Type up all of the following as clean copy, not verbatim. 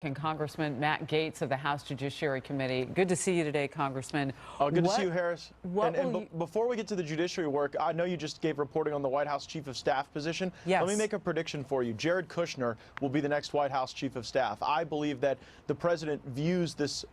And Congressman Matt Gaetz of the House Judiciary Committee. Good to see you today, Congressman. Good to see you, Harris. Before we get to the judiciary work, I know you just gave reporting on the White House Chief of Staff position. Yes. Let me make a prediction for you. Jared Kushner will be the next White House Chief of Staff. I believe that the president views this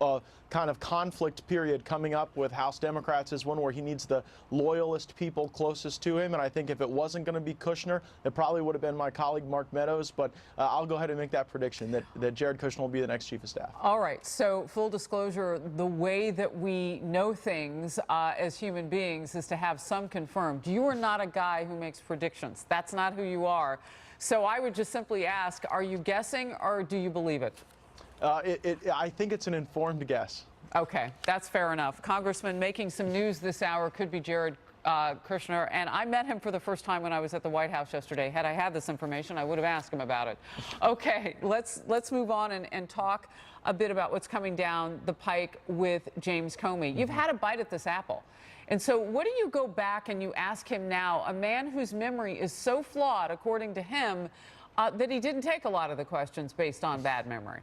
kind of conflict period coming up with House Democrats as one where he needs the loyalist people closest to him. And I think if it wasn't going to be Kushner, it probably would have been my colleague Mark Meadows. But I'll go ahead and make that prediction that Jared Kushner will be the next Chief of Staff. All right. So full disclosure, the way that we know things as human beings is to have some confirmed. You are not a guy who makes predictions. That's not who you are. So I would just simply ask, are you guessing or do you believe it? I think it's an informed guess. Okay, that's fair enough. Congressman, making some news this hour could be Jared Kushner, and I met him for the first time when I was at the White House yesterday. Had I had this information, I would have asked him about it. Okay, let's move on and talk a bit about what's coming down the pike with James Comey. You've had a bite at this apple. And so what do you go back and you ask him now, a man whose memory is so flawed, according to him, that he didn't take a lot of the questions based on bad memory?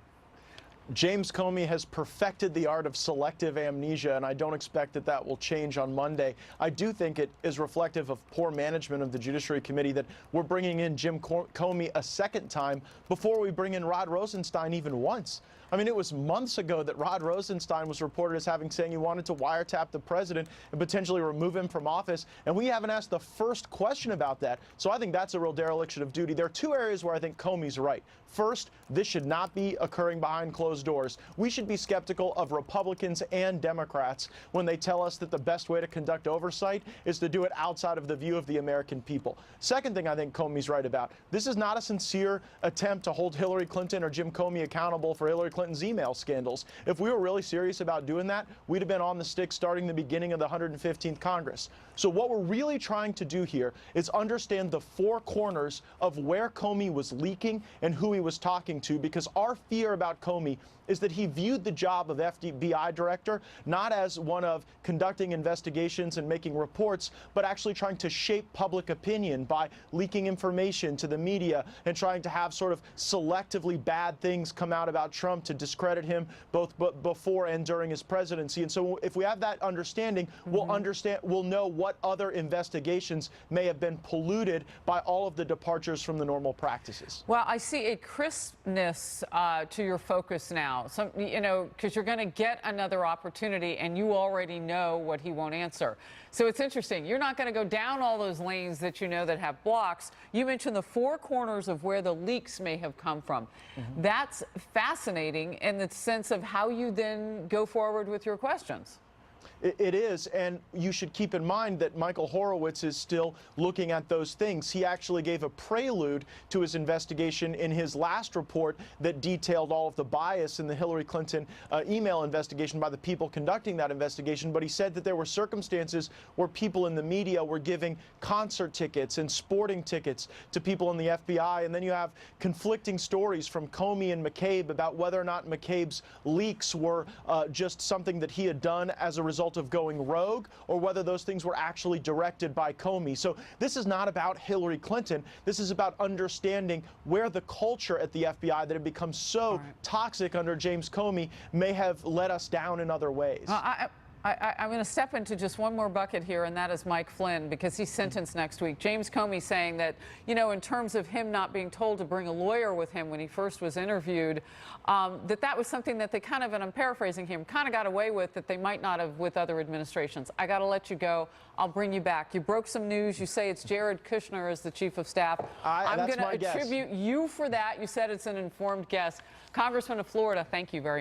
James Comey has perfected the art of selective amnesia, and I don't expect that will change on Monday. I do think it is reflective of poor management of the Judiciary Committee that we're bringing in Jim Comey a second time before we bring in Rod Rosenstein even once. I mean, it was months ago that Rod Rosenstein was reported as saying he wanted to wiretap the president and potentially remove him from office, and we haven't asked the first question about that. So I think that's a real dereliction of duty. There are two areas where I think Comey's right. First, this should not be occurring behind closed doors. We should be skeptical of Republicans and Democrats when they tell us that the best way to conduct oversight is to do it outside of the view of the American people. Second thing I think Comey's right about, this is not a sincere attempt to hold Hillary Clinton or Jim Comey accountable for Hillary Clinton's email scandals. If we were really serious about doing that, we'd have been on the stick starting the beginning of the 115th Congress. So what we're really trying to do here is understand the four corners of where Comey was leaking and who he was talking to, because our fear about Comey is that he viewed the job of FBI director not as one of conducting investigations and making reports, but actually trying to shape public opinion by leaking information to the media and trying to have sort of selectively bad things come out about Trump to discredit him both before and during his presidency. And so if we have that understanding, we'll know what other investigations may have been polluted by all of the departures from the normal practices. Well, I see a crispness to your focus now. Because you're going to get another opportunity and you already know what he won't answer. So it's interesting. You're not going to go down all those lanes that you know that have blocks. You mentioned the four corners of where the leaks may have come from. That's fascinating in the sense of how you then go forward with your questions. It is, and you should keep in mind that Michael Horowitz is still looking at those things. He actually gave a prelude to his investigation in his last report that detailed all of the bias in the Hillary Clinton email investigation by the people conducting that investigation. But he said that there were circumstances where people in the media were giving concert tickets and sporting tickets to people in the FBI. And then you have conflicting stories from Comey and McCabe about whether or not McCabe's leaks were just something that he had done as a result of going rogue, or whether those things were actually directed by Comey. So this is not about Hillary Clinton. This is about understanding where the culture at the FBI that had become so toxic under James Comey may have let us down in other ways. I'm going to step into just one more bucket here, and that is Mike Flynn, because he's sentenced next week. James Comey saying that, in terms of him not being told to bring a lawyer with him when he first was interviewed, that was something that they kind of, and I'm paraphrasing him, kind of got away with that they might not have with other administrations. I got to let you go. I'll bring you back. You broke some news. You say it's Jared Kushner as the chief of staff. I'm going to attribute you for that. You said it's an informed guess. Congressman of Florida, thank you very much.